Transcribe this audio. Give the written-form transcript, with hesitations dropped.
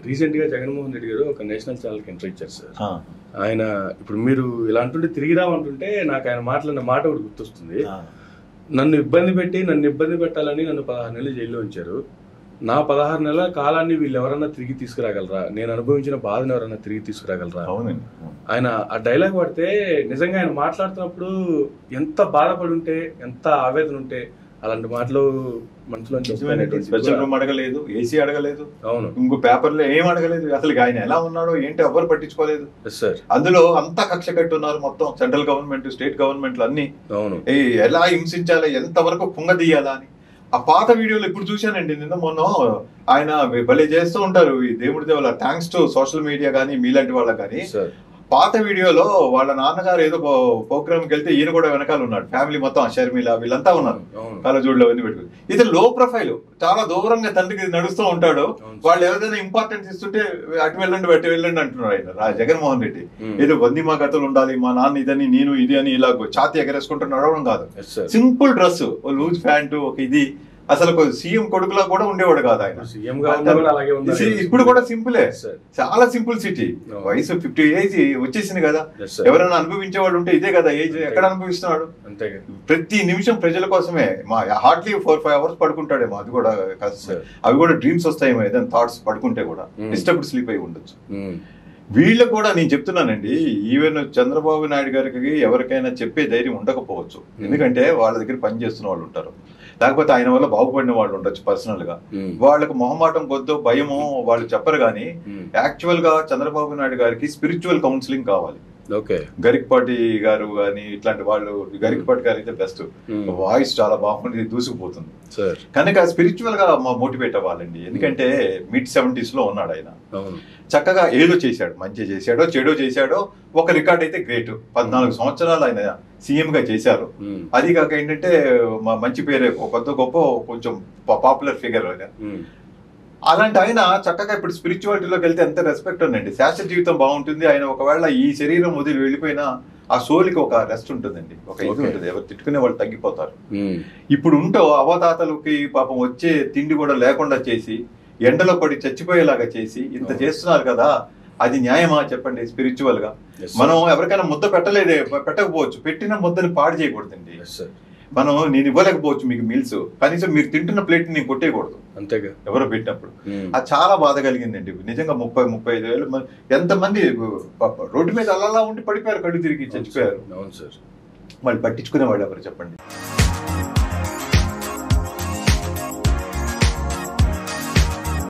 రీసెంట్గా జగన్మోహన్ రెడ్డి గారు ఒక నేషనల్ ఛానల్కి ఇంటర్వ్యూ ఇచ్చారు సార్. ఆయన ఇప్పుడు మీరు ఇలా అంటుంటే తిరిగి రామంటుంటే నాకు ఆయన మాట్లాడిన మాట ఒకటి గుర్తొస్తుంది. నన్ను ఇబ్బంది పెట్టాలని నన్ను 16 నెలలు జైల్లో ఉంచారు. నా 16 నెలల కాలాన్ని వీళ్ళు ఎవరన్నా తిరిగి తీసుకురాగలరా, నేను అనుభవించిన బాధను ఎవరన్నా తిరిగి తీసుకురాగలరా. ఆయన ఆ డైలాగ్ పడితే నిజంగా ఆయన మాట్లాడుతున్నప్పుడు ఎంత బాధపడి ఉంటే, ఎంత ఆవేదన ఉంటే అలాంటి మాటలు మనసులో స్పెషల్ రూమ్ అడగలేదు, ఏసీ అడగలేదు, అవును, ఇంకో పేపర్లో ఏం అడగలేదు. అసలు ఆయన ఎలా ఉన్నాడో ఏంటి ఎవరు పట్టించుకోలేదు. అందులో అంతా కక్ష కట్టున్నారు మొత్తం సెంట్రల్ గవర్నమెంట్, స్టేట్ గవర్నమెంట్లు అన్ని. అవును, ఎలా హింసించాలి, ఎంతవరకు కుంగదీయాలా అని. ఆ పాత వీడియోలు ఇప్పుడు చూశానండి, నిన్న మొన్న. ఆయన భలే చేస్తూ ఉంటారు ఈ దేవుడి దేవుల. థ్యాంక్స్ టు సోషల్ మీడియా కానీ మీలాంటి వాళ్ళకి కానీ. పాత వీడియోలో వాళ్ళ నాన్నగారు ఏదో ప్రోగ్రామ్కి వెళ్తే ఈయన కూడా వెనకాల ఉన్నాడు, ఫ్యామిలీ మొత్తం, షర్మిల వీళ్ళంతా ఉన్నారు కళ్ళజోడులో అవన్నీ పెట్టుకుని. ఇది లో ప్రొఫైల్, చాలా దూరంగా తండ్రికి నడుస్తూ ఉంటాడు. వాళ్ళు ఏదైనా ఇంపార్టెన్స్ ఇస్తుంటే అటు వెళ్ళండి అంటున్నారు ఆయన జగన్మోహన్ రెడ్డి. ఏదో వంది మా కథలు ఉండాలి, మా నాన్న ఇదని నేను ఇది అని ఇలా ఛాతీ ఎగరేసుకుంటూ నడవడం కాదు. సింపుల్ డ్రెస్, లూజ్ ప్యాంటు, ఒక ఇది. అసలు సీఎం కొడుకులా కూడా ఉండేవాడు కాదు ఆయన. ఇప్పుడు కూడా సింపులే, చాలా సింపుల్ సిటీ. వయసు 50 ఏజ్ వచ్చేసింది కదా. ఎవరైనా అనుభవించే వాళ్ళు ఉంటే ఇదే కదా ఏజ్. ఎక్కడ అనుభవిస్తున్నాడు? ప్రతి నిమిషం ప్రజల కోసమే. మా హార్డ్లీ 4-5 అవర్స్ పడుకుంటాడేమో, అది కూడా కాదు. అవి కూడా డ్రీమ్స్ వస్తాయేమో, ఏదైనా థాట్స్ పడుకుంటే కూడా డిస్టర్బ్డ్ స్లీప్ అయి ఉండొచ్చు. వీళ్ళకు కూడా నేను చెప్తున్నానండి, ఈవెన్ చంద్రబాబు నాయుడు గారికి ఎవరికైనా చెప్పే ధైర్యం ఉండకపోవచ్చు. ఎందుకంటే వాళ్ళ దగ్గర పని చేస్తున్న వాళ్ళు ఉంటారు, లేకపోతే ఆయన వల్ల బాగుపడిన వాళ్ళు ఉండొచ్చు పర్సనల్ గా. వాళ్ళకు మొహమాటం కొద్దో భయమో వాళ్ళు చెప్పరు. కానీ యాక్చువల్ గా చంద్రబాబు నాయుడు గారికి స్పిరిచువల్ కౌన్సిలింగ్ కావాలి. గరికపాటి గారు కానీ ఇట్లాంటి వాళ్ళు, గరికపాటి గారు అయితే బెస్ట్, వాయిస్ చాలా బాగుంది, దూసుకుపోతుంది. కనుక స్పిరిచువల్ గా మోటివేట్ అవ్వాలండి. ఎందుకంటే మిడ్ 70s లో ఉన్నాడు ఆయన. చక్కగా ఏదో చేశాడు, మంచి చేశాడో చెడో చేశాడో, ఒక రికార్డ్ అయితే గ్రేట్. 14 సంవత్సరాలు ఆయన సీఎం గా చేశారు. అది కాక ఏంటంటే మంచి పేరే, కొత్త గొప్ప కొంచెం పాపులర్ ఫిగర్ ఆయన. అలాంటి ఆయన చక్కగా ఇప్పుడు స్పిరిచువాలిటీలోకి వెళ్తే ఎంత రెస్పెక్ట్ ఉందండి. శాశ్వత జీవితం బాగుంటుంది. ఆయన ఒకవేళ ఈ శరీరం వదిలి వెళ్ళిపోయినా ఆ సోలికి ఒక రెస్ట్ ఉంటుందండి, ఒక ఇది ఉంటుంది. ఎవరు తిట్టుకునే వాళ్ళు తగ్గిపోతారు. ఇప్పుడు ఉంటో అవతాతలకి పాపం వచ్చే తిండి కూడా లేకుండా చేసి, ఎండలో పడి చచ్చిపోయేలాగా చేసి ఇంత చేస్తున్నారు కదా, అది న్యాయమా చెప్పండి? స్పిరిచువల్ గా మనం ఎవరికైనా ముద్ద పెట్టకపోవచ్చు, పెట్టిన ముద్దని పాడు చేయకూడదండి. మనం నేను ఇవ్వలేకపోవచ్చు మీకు మీల్స్, కనీసం మీరు తింటున్న ప్లేట్ నేను కొట్టేయకూడదు అంతేగా ఎవరో పెట్టినప్పుడు. అది చాలా బాధ కలిగిందండి నిజంగా. 30-35 వేలు ఎంతమంది రోడ్డు మీద అలా ఉండి పడిపోయారు, కళ్ళు తిరిగి చచ్చిపోయారు. అవును సార్, వాళ్ళు పట్టించుకునే వాళ్ళు ఎవరు చెప్పండి?